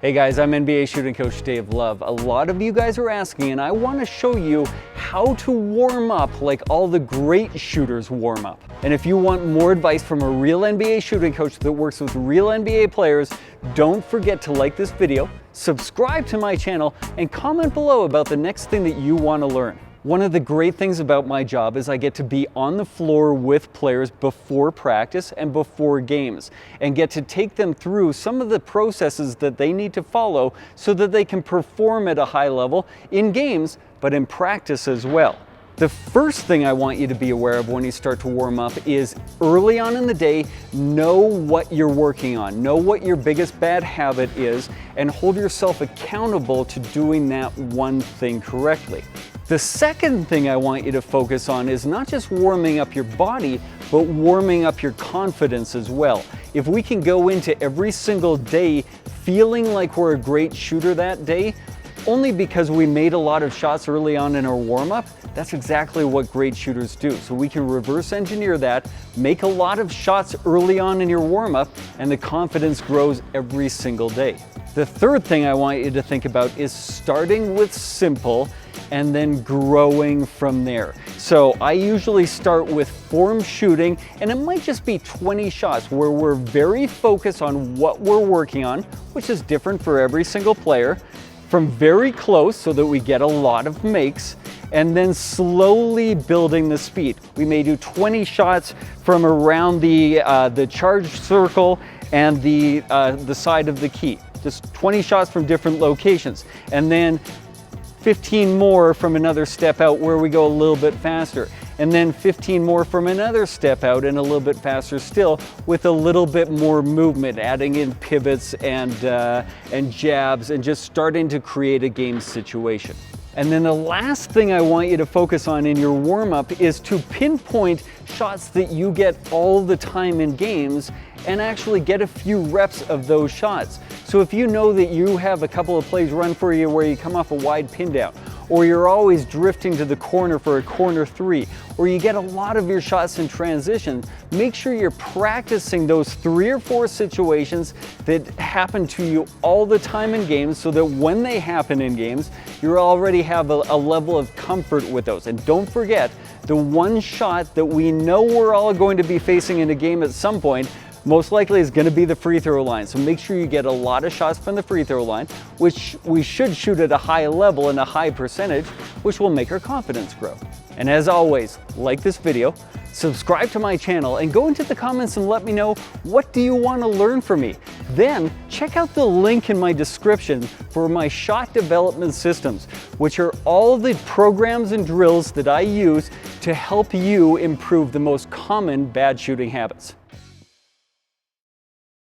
Hey guys, I'm NBA shooting coach Dave Love. A lot of you guys are asking, and I want to show you how to warm up like all the great shooters warm up. And if you want more advice from a real NBA shooting coach that works with real NBA players, don't forget to like this video, subscribe to my channel, and comment below about the next thing that you want to learn. One of the great things about my job is I get to be on the floor with players before practice and before games and get to take them through some of the processes that they need to follow so that they can perform at a high level in games, but in practice as well. The first thing I want you to be aware of when you start to warm up is early on in the day, know what you're working on, know what your biggest bad habit is, and hold yourself accountable to doing that one thing correctly. The second thing I want you to focus on is not just warming up your body, but warming up your confidence as well. If we can go into every single day feeling like we're a great shooter that day, only because we made a lot of shots early on in our warm-up, that's exactly what great shooters do. So we can reverse engineer that, make a lot of shots early on in your warm-up, and the confidence grows every single day. The third thing I want you to think about is starting with simple and then growing from there. So I usually start with form shooting, and it might just be 20 shots where we're very focused on what we're working on, which is different for every single player, from very close so that we get a lot of makes, and then slowly building the speed. We may do 20 shots from around the charge circle and the side of the key. Just 20 shots from different locations, and then 15 more from another step out where we go a little bit faster, and then 15 more from another step out and a little bit faster still with a little bit more movement, adding in pivots and jabs and just starting to create a game situation. And then the last thing I want you to focus on in your warm-up is to pinpoint shots that you get all the time in games and actually get a few reps of those shots. So if you know that you have a couple of plays run for you where you come off a wide pin down, or you're always drifting to the corner for a corner three, or you get a lot of your shots in transition, make sure you're practicing those 3 or 4 situations that happen to you all the time in games so that when they happen in games, you already have a level of comfort with those. And don't forget, the one shot that we know we're all going to be facing in a game at some point most likely is going to be the free throw line. So make sure you get a lot of shots from the free throw line, which we should shoot at a high level and a high percentage, which will make our confidence grow. And as always, like this video, subscribe to my channel, and go into the comments and let me know, what do you want to learn from me? Then check out the link in my description for my shot development systems, which are all the programs and drills that I use to help you improve the most common bad shooting habits.